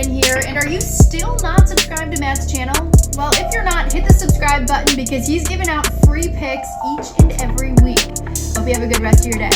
Woman here, and are you still not subscribed to Matt's channel? Well, if you're not, hit the subscribe button because he's giving out free picks each and every week. Hope you have a good rest of your day.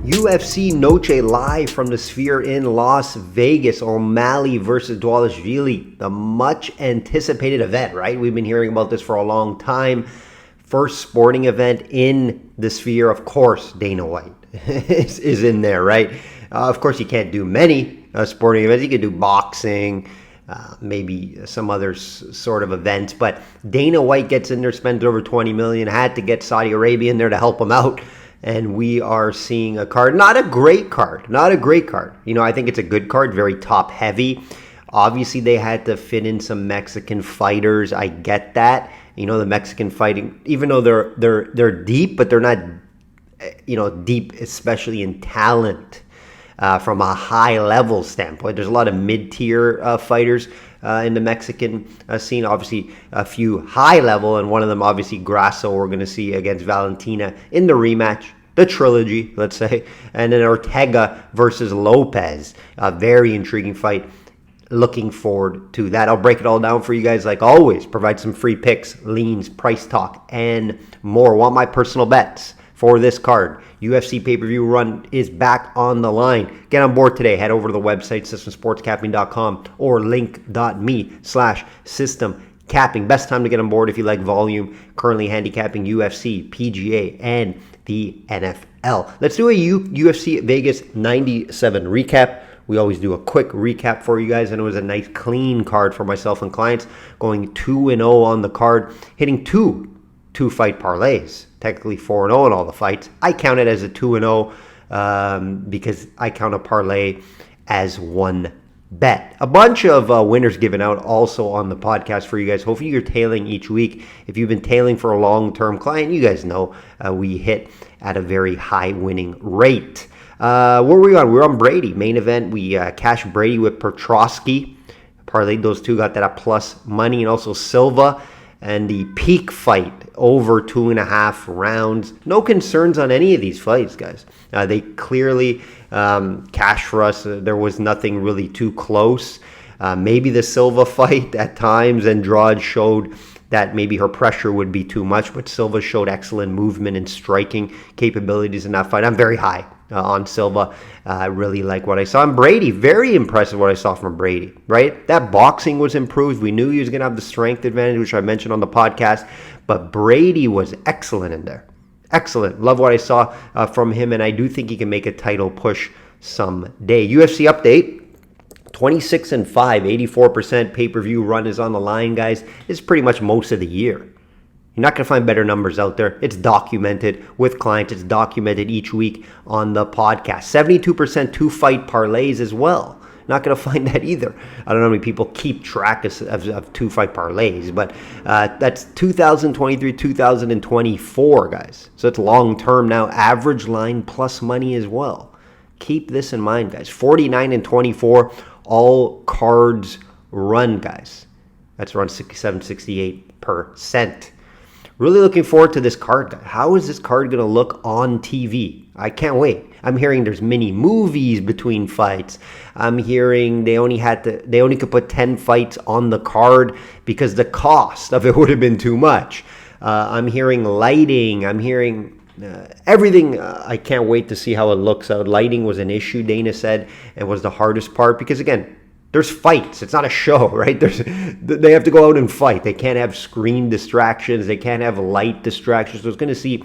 UFC Noche live from the Sphere in Las Vegas. O'Malley versus Dvalishvili, the much anticipated event, right? We've been hearing about this for a long time. First sporting event in the Sphere, of course, Dana White is in there, right? Of course, you can't do many sporting events. You could do boxing, maybe some other sort of events, but Dana White gets in there, spends over $20 million, had to get Saudi Arabia in there to help him out. And we are seeing a card, not a great card. You know, I think it's a good card, very top heavy. Obviously, they had to fit in some Mexican fighters. I get that. You know, the Mexican fighting, even though they're deep, but they're not, you know, deep, especially in talent from a high level standpoint. There's a lot of mid-tier fighters in the Mexican scene. Obviously, a few high level, and one of them, obviously, Grasso, we're going to see against Valentina in the rematch, the trilogy, let's say, and then Ortega versus Lopez. A very intriguing fight. Looking forward to that. I'll break it all down for you guys like always. Provide some free picks, leans, price talk, and more. Want my personal bets for this card? UFC Pay-Per-View Run is back on the line. Get on board today. Head over to the website, systemsportscapping.com or link.me/systemcapping. Best time to get on board if you like volume. Currently handicapping UFC, PGA, and the NFL. Let's do a UFC Vegas 97 recap. We always do a quick recap for you guys, and it was a nice clean card for myself and clients, going 2-0 on the card, hitting two fight parlays, technically 4-0 in all the fights. I count it as a 2-0 because I count a parlay as one bet. A bunch of winners given out also on the podcast for you guys. Hopefully you're tailing each week. If you've been tailing for a long-term client, you guys know we hit at a very high winning rate. What were we on? We were on Brady. Main event, we cashed Brady with Petrosky. Parlayed those two, got that at plus money. And also Silva and the peak fight over 2.5 rounds. No concerns on any of these fights, guys. They clearly cashed for us. There was nothing really too close. Maybe the Silva fight at times, Andrade showed that maybe her pressure would be too much, but Silva showed excellent movement and striking capabilities in that fight. I'm very high on Silva. I really like what I saw. And Brady, very impressive what I saw from Brady, right? That boxing was improved. We knew he was going to have the strength advantage, which I mentioned on the podcast, but Brady was excellent in there. Excellent. Love what I saw from him, and I do think he can make a title push someday. UFC update. 26-5, 84% pay-per-view run is on the line, guys. It's pretty much most of the year. You're not going to find better numbers out there. It's documented with clients. It's documented each week on the podcast. 72% two-fight parlays as well. Not going to find that either. I don't know how many people keep track of two-fight parlays, but that's 2023, 2024, guys. So it's long-term now. Average line plus money as well. Keep this in mind, guys. 49-24. All cards run, guys. That's around 67-68%. Really looking forward to this card, guys. How is this card going to look on TV? I can't wait. I'm hearing there's mini movies between fights. I'm hearing they only could put 10 fights on the card because the cost of it would have been too much. I'm hearing lighting. I'm hearing everything. I can't wait to see how it looks out. Lighting was an issue, Dana said, and was the hardest part because, again, there's fights. It's not a show, right? They have to go out and fight. They can't have screen distractions. They can't have light distractions. So it's going to be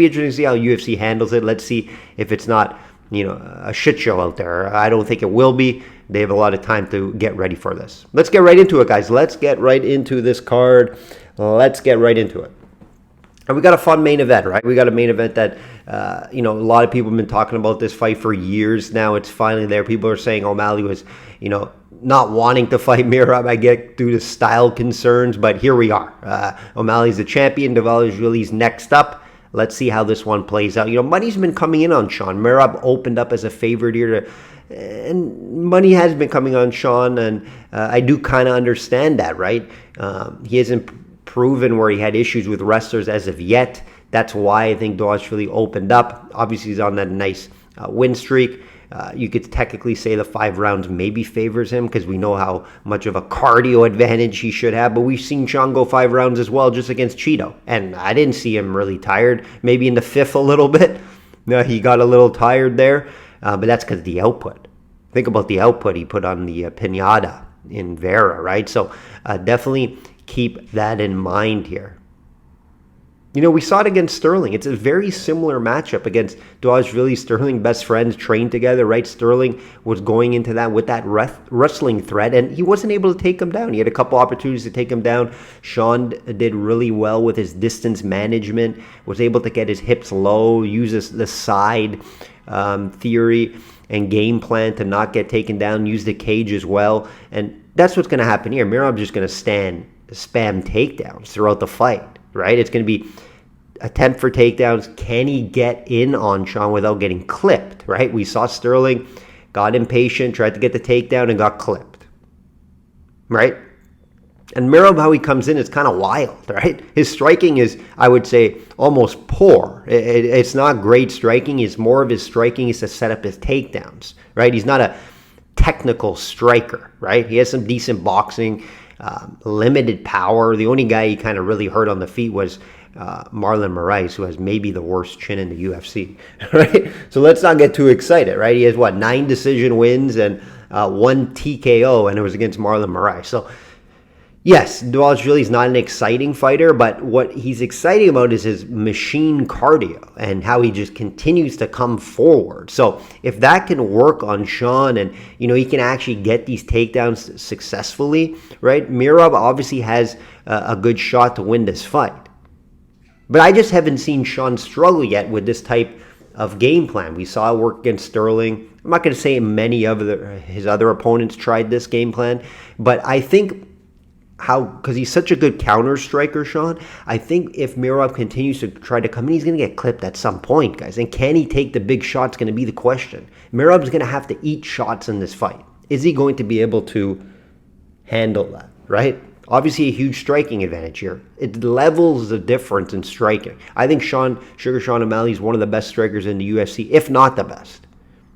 interesting to see how UFC handles it. Let's see if it's not, you know, a shit show out there. I don't think it will be. They have a lot of time to get ready for this. Let's get right into it, guys. Let's get right into this card. Let's get right into it. And we got a fun main event, right? We got a main event that, a lot of people have been talking about this fight for years now. It's finally there. People are saying O'Malley was, not wanting to fight Merab. I get due to style concerns, but here we are. O'Malley's the champion. Dvalishvili's next up. Let's see how this one plays out. Money's been coming in on Sean. Merab opened up as a favorite here, and money has been coming on Sean, and I do kind of understand that, right? He hasn't proven where he had issues with wrestlers as of yet. That's why I think Dvalishvili opened up. Obviously, he's on that nice win streak. You could technically say the 5 rounds maybe favors him because we know how much of a cardio advantage he should have. But we've seen Sean go 5 rounds as well just against Cheeto. And I didn't see him really tired. Maybe in the 5th a little bit. He got a little tired there. But that's because of the output. Think about the output he put on the Pinata in Vera, right? So definitely keep that in mind here. We saw it against Sterling. It's a very similar matchup against Dvalishvili. Sterling, best friends, trained together, right? Sterling was going into that with that wrestling threat, and he wasn't able to take him down. He had a couple opportunities to take him down. Sean did really well with his distance management, was able to get his hips low, use the side theory and game plan to not get taken down, use the cage as well. And that's what's going to happen here. Mirov's just going to spam takedowns throughout the fight. Right? It's going to be attempt for takedowns. Can he get in on Sean without getting clipped? Right? We saw Sterling got impatient, tried to get the takedown, and got clipped. Right? And Mirov, how he comes in, is kind of wild, right? His striking is, I would say, almost poor. It's not great striking. It's more of his striking is to set up his takedowns, right? He's not a technical striker, right? He has some decent boxing. Limited power. The only guy he kind of really hurt on the feet was Marlon Moraes, who has maybe the worst chin in the UFC, right? So let's not get too excited, right? He has, 9 decision wins and 1 TKO, and it was against Marlon Moraes. So, yes, Dvalishvili is not an exciting fighter, but what he's exciting about is his machine cardio and how he just continues to come forward. So if that can work on Sean and, he can actually get these takedowns successfully, right? Mirov obviously has a good shot to win this fight. But I just haven't seen Sean struggle yet with this type of game plan. We saw it work against Sterling. I'm not going to say many of his other opponents tried this game plan, but I think because he's such a good counter striker, Sean, I think if Mirov continues to try to come in, he's going to get clipped at some point, guys. And can he take the big shots going to be the question. Mirov's going to have to eat shots in this fight. Is he going to be able to handle that, right? Obviously, a huge striking advantage here. It levels the difference in striking. I think Sean O'Malley is one of the best strikers in the UFC, if not the best.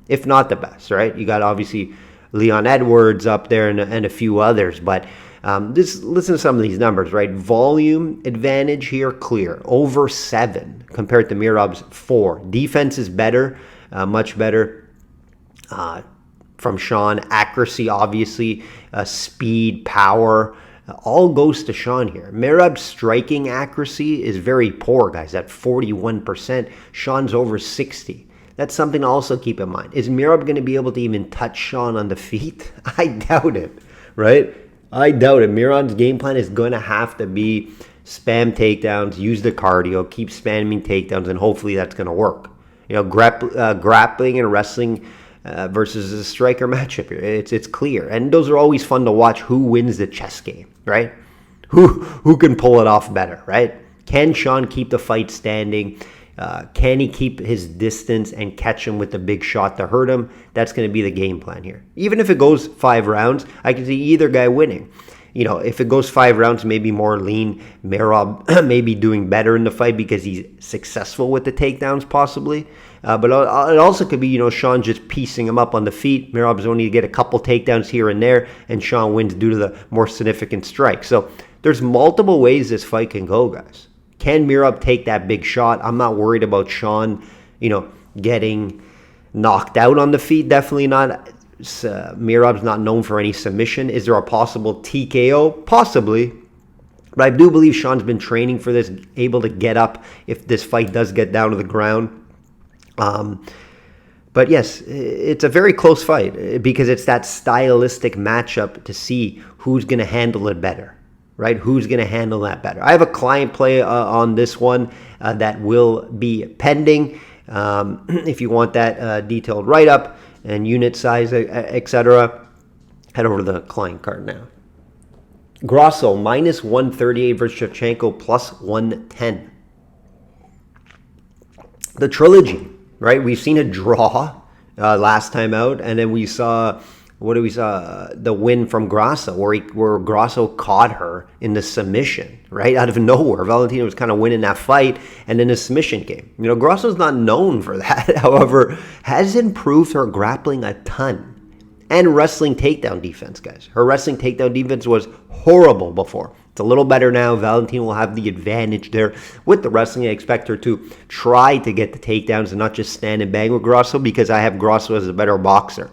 If not the best, right? You got obviously Leon Edwards up there and a few others, but just listen to some of these numbers, right? Volume advantage here, clear. Over 7 compared to Mirov's 4. Defense is better, much better from Sean. Accuracy, obviously, speed, power, all goes to Sean here. Mirov's striking accuracy is very poor, guys, at 41%. Sean's over 60. That's something to also keep in mind. Is Mirov going to be able to even touch Sean on the feet? I doubt it, right? I doubt it. Mirov's game plan is going to have to be spam takedowns, use the cardio, keep spamming takedowns, and hopefully that's going to work. Grappling and wrestling versus a striker matchup here. It's clear. And those are always fun to watch. Who wins the chess game, right? Who can pull it off better, right? Can Sean keep the fight standing? Can he keep his distance and catch him with the big shot to hurt him? That's going to be the game plan here. Even if it goes 5 rounds, I can see either guy winning. If it goes 5 rounds, maybe more lean. Mirov maybe doing better in the fight because he's successful with the takedowns possibly. But it also could be, Sean just piecing him up on the feet. Mirov's only to get a couple takedowns here and there, and Sean wins due to the more significant strike. So there's multiple ways this fight can go, guys. Can Mirov take that big shot? I'm not worried about Sean, getting knocked out on the feet. Definitely not. Mirov's not known for any submission. Is there a possible TKO? Possibly. But I do believe Sean's been training for this, able to get up if this fight does get down to the ground. But yes, it's a very close fight because it's that stylistic matchup to see who's going to handle it better. Right? Who's going to handle that better? I have a client play on this one that will be pending. If you want that detailed write-up and unit size, etc., head over to the client card now. Grosso, minus 138 versus Shevchenko, plus 110. The trilogy, right? We've seen a draw last time out, and then we saw what do we saw? The win from Grasso, where Grasso caught her in the submission, right out of nowhere. Valentina was kind of winning that fight, and then the submission came. Grasso's not known for that. However, has improved her grappling a ton. And wrestling takedown defense, guys. Her wrestling takedown defense was horrible before. It's a little better now. Valentina will have the advantage there with the wrestling. I expect her to try to get the takedowns and not just stand and bang with Grasso, because I have Grasso as a better boxer.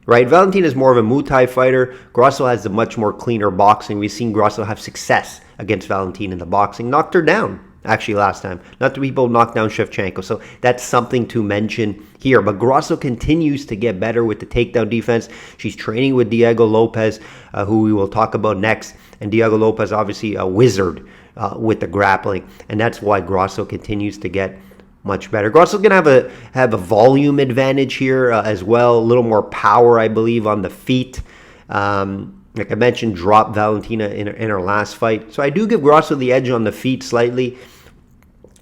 Right? Valentina is more of a Muay Thai fighter. Grasso has a much more cleaner boxing. We've seen Grasso have success against Valentina in the boxing. Knocked her down, actually, last time. Not the people knocked down Shevchenko. So that's something to mention here. But Grasso continues to get better with the takedown defense. She's training with Diego Lopez, who we will talk about next. And Diego Lopez, obviously a wizard with the grappling. And that's why Grasso continues to get much better. Grasso's going to have a volume advantage here as well. A little more power, I believe, on the feet. Like I mentioned, dropped Valentina in her last fight. So I do give Grasso the edge on the feet slightly,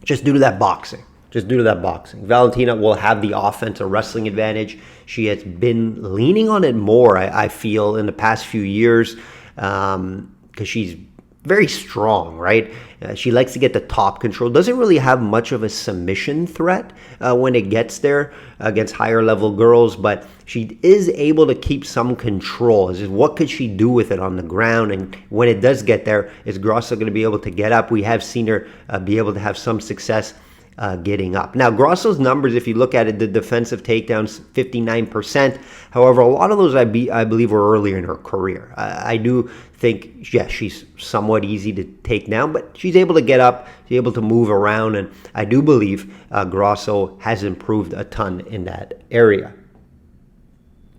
just due to that boxing. Valentina will have the offensive wrestling advantage. She has been leaning on it more, I feel, in the past few years, because she's very strong, right? She likes to get the top control. Doesn't really have much of a submission threat when it gets there against higher level girls, but she is able to keep some control. It's just, what could she do with it on the ground? And when it does get there, is Grasso going to be able to get up? We have seen her be able to have some success getting up. Now, Grasso's numbers, if you look at it, the defensive takedowns, 59%. However, a lot of those I believe were earlier in her career. I do think, yes, she's somewhat easy to take down, but she's able to get up, she's able to move around, and I do believe Grasso has improved a ton in that area.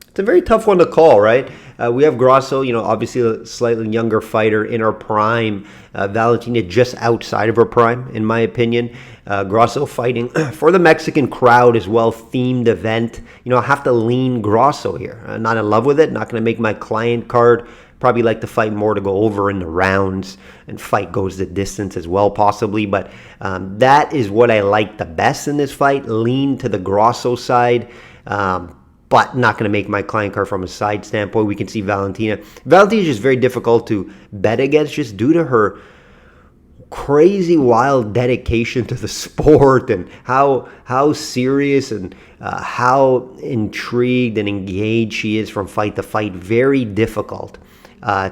It's a very tough one to call, right? We have Grasso, obviously a slightly younger fighter in her prime. Valentina just outside of her prime, in my opinion. Grasso fighting for the Mexican crowd as well, themed event. I have to lean Grasso here. I'm not in love with it. Not going to make my client card. Probably like to fight more to go over in the rounds, and fight goes the distance as well, possibly. But that is what I like the best in this fight. Lean to the Grasso side. But not going to make my client card from a side standpoint. We can see Valentina. Valentina is just very difficult to bet against, just due to her crazy, wild dedication to the sport, and how serious and how intrigued and engaged she is from fight to fight. Very difficult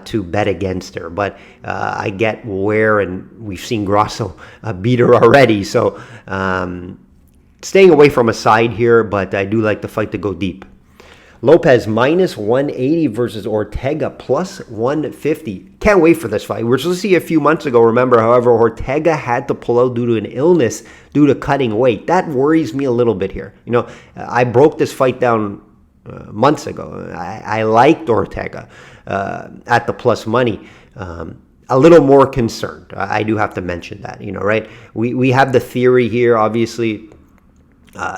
to bet against her. But I get where, and we've seen Grasso beat her already. So staying away from a side here, but I do like the fight to go deep. Lopez minus 180 versus Ortega plus 150. Can't wait for this fight. We were supposed to see a few months ago, remember. However, Ortega had to pull out due to an illness, due to cutting weight. That worries me a little bit here. I broke this fight down months ago. I liked Ortega at the plus money. A little more concerned. I do have to mention that, right? We have the theory here, obviously.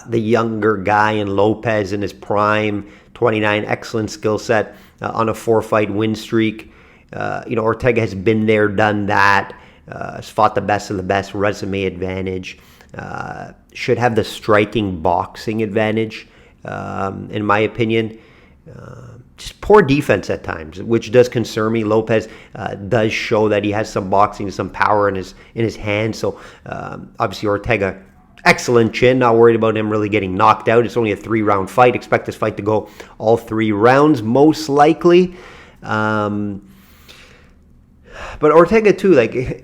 The younger guy in Lopez in his prime, 29, excellent skill set on a 4-fight win streak. Ortega has been there, done that, has fought the best of the best, resume advantage, should have the striking boxing advantage, in my opinion. Just poor defense at times, which does concern me. Lopez does show that he has some boxing, some power in his hands. So obviously Ortega, excellent chin, not worried about him really getting knocked out. It's only a 3-round fight. Expect this fight to go all 3 rounds, most likely. But Ortega too,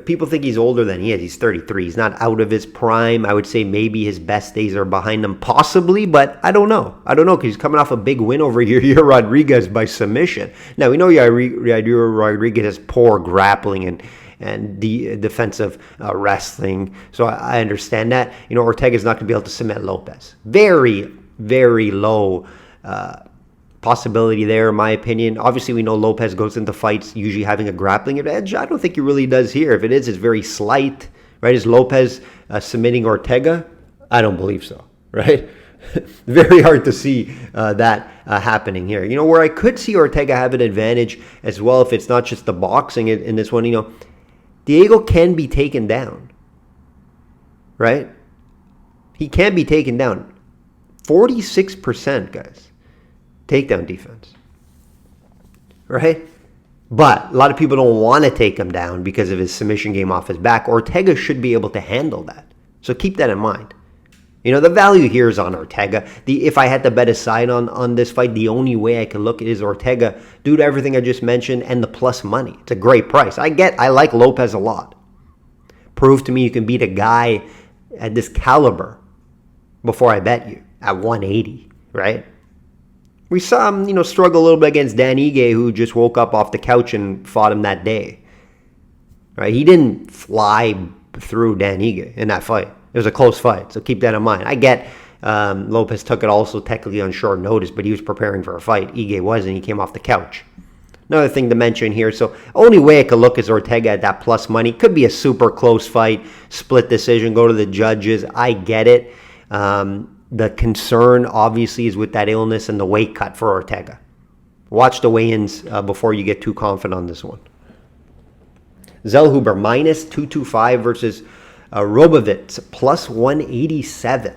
people think he's older than he is. He's 33. He's not out of his prime. I would say maybe his best days are behind him, possibly, but I don't know. Because he's coming off a big win over Yair Rodriguez by submission. Now, we know Yair Rodriguez has poor grappling and the defensive wrestling. So I understand that. Ortega's not going to be able to submit Lopez. Very, very low possibility there, in my opinion. Obviously, we know Lopez goes into fights usually having a grappling edge. I don't think he really does here. If it is, it's very slight, right? Is Lopez submitting Ortega? I don't believe so, right? Very hard to see that happening here. Where I could see Ortega have an advantage as well, if it's not just the boxing in this one, Diego can be taken down, right? He can be taken down. 46%, guys. takedown defense, right? But a lot of people don't want to take him down because of his submission game off his back. Ortega should be able to handle that. So keep that in mind. You know, the value here is on Ortega. If I had to bet a side on this fight, the only way I could look at is Ortega due to everything I just mentioned and the plus money. It's a great price. I like Lopez a lot. Prove to me you can beat a guy at this caliber before I bet you at 180, right? We saw him, struggle a little bit against Dan Ige, who just woke up off the couch and fought him that day, right? He didn't fly through Dan Ige in that fight. It was a close fight, so keep that in mind. I get Lopez took it also technically on short notice, but he was preparing for a fight. Ige wasn't. He came off the couch. Another thing to mention here, so only way I could look is Ortega at that plus money. Could be a super close fight, split decision, go to the judges. I get it. The concern, obviously, is with that illness and the weight cut for Ortega. Watch the weigh-ins before you get too confident on this one. Zellhuber minus 225 versus Robovitz plus 187.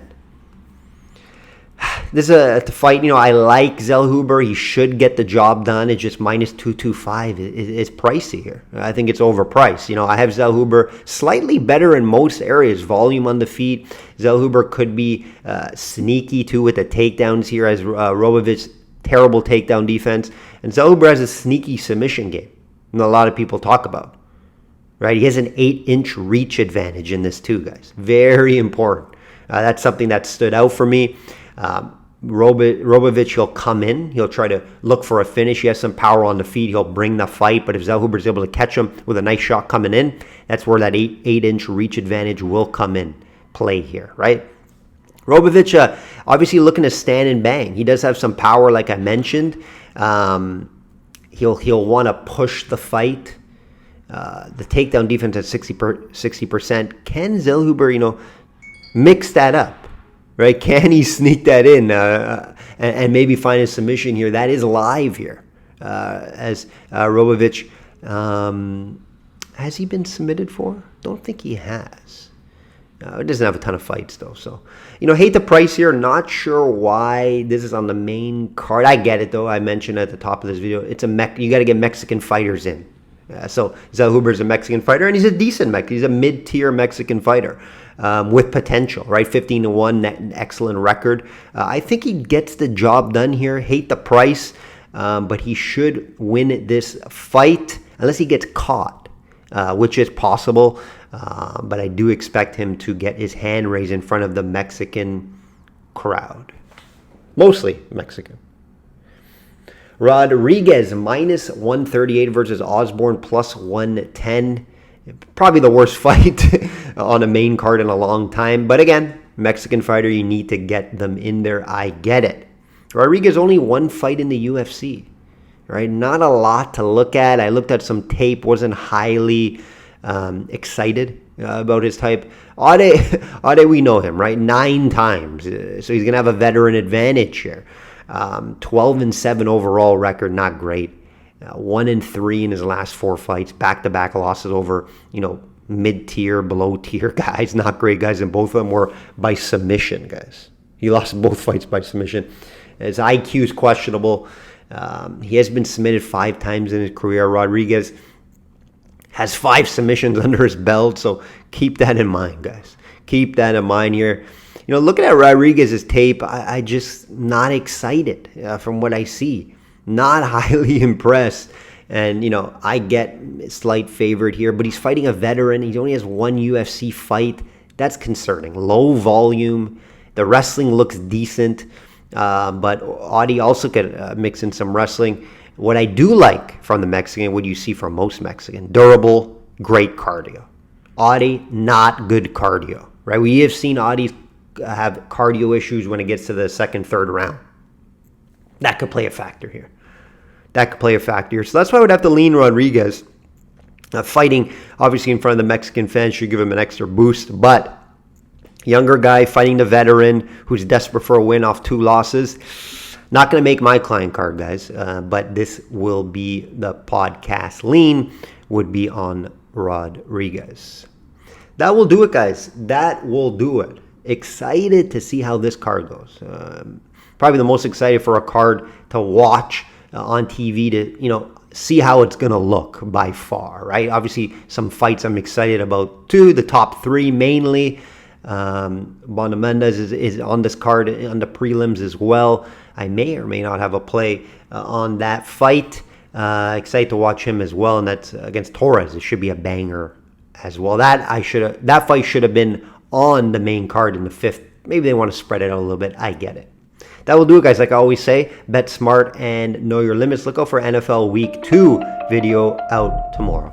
This is a fight, I like Zellhuber. He should get the job done. It's just minus 225. It's pricey here. I think it's overpriced. I have Zellhuber slightly better in most areas. Volume on the feet. Zellhuber could be sneaky too with the takedowns here, as Robovitz, terrible takedown defense. And Zellhuber has a sneaky submission game that a lot of people talk about. Right? He has an 8-inch reach advantage in this too, guys. Very important. That's something that stood out for me. Robovitz, he'll come in. He'll try to look for a finish. He has some power on the feet. He'll bring the fight. But if Zellhuber's able to catch him with a nice shot coming in, that's where that 8-inch reach advantage will come in play here, right? Robovitz, obviously looking to stand and bang. He does have some power, like I mentioned. He'll want to push the fight. The takedown defense at 60%. Can Zellhuber, mix that up? Right? Can he sneak that in and maybe find a submission here? That is live here. As Robovitz, has he been submitted for? Don't think he has. He doesn't have a ton of fights, though. So, hate the price here. Not sure why this is on the main card. I get it, though. I mentioned at the top of this video, you got to get Mexican fighters in. So Zellhuber is a Mexican fighter, and he's a decent he's a mid-tier Mexican fighter with potential, right? 15-1, excellent record. I think he gets the job done here. Hate the price, but he should win this fight unless he gets caught, which is possible. But I do expect him to get his hand raised in front of the Mexican crowd, mostly Mexican. Rodriguez minus 138 versus Osborne plus 110. Probably the worst fight on a main card in a long time. But again, Mexican fighter, you need to get them in there. I get it. Rodriguez only one fight in the UFC. Right? Not a lot to look at. I looked at some tape. Wasn't highly excited about his type. Ade, we know him, right? 9 times. So he's going to have a veteran advantage here. 12-7 overall record, not great. 1-3 in his last 4 fights, back-to-back losses over, mid-tier, below-tier guys, not great guys, and both of them were by submission, guys. He lost both fights by submission. His IQ is questionable. He has been submitted 5 times in his career. Rodriguez has 5 submissions under his belt, so keep that in mind, guys. Keep that in mind here. Looking at Rodriguez's tape, I just not excited from what I see. Not highly impressed. And, I get slight favorite here, but he's fighting a veteran. He only has 1 UFC fight. That's concerning. Low volume. The wrestling looks decent. But Adi also could mix in some wrestling. What I do like from the Mexican, what you see from most Mexican, durable, great cardio. Adi, not good cardio. Right? We have seen Adi have cardio issues when it gets to the second, third round. That could play a factor here. So that's why I would have to lean Rodriguez. Fighting, obviously, in front of the Mexican fans should give him an extra boost. But younger guy fighting the veteran who's desperate for a win off 2 losses. Not going to make my client card, guys. But this will be the podcast lean would be on Rodriguez. That will do it, guys. That will do it. Excited to see how this card goes. Probably probably the most excited for a card to watch on TV to, see how it's going to look by far, right? Obviously, some fights I'm excited about too. The top 3 mainly. Bonamendez is on this card on the prelims as well. I may or may not have a play on that fight. Excited to watch him as well, and that's against Torres. It should be a banger as well. That fight should have been on the main card in the 5th. Maybe they want to spread it out a little bit. I get it. That will do it, guys. Like I always say, bet smart and know your limits. Look out for NFL Week 2 video out tomorrow.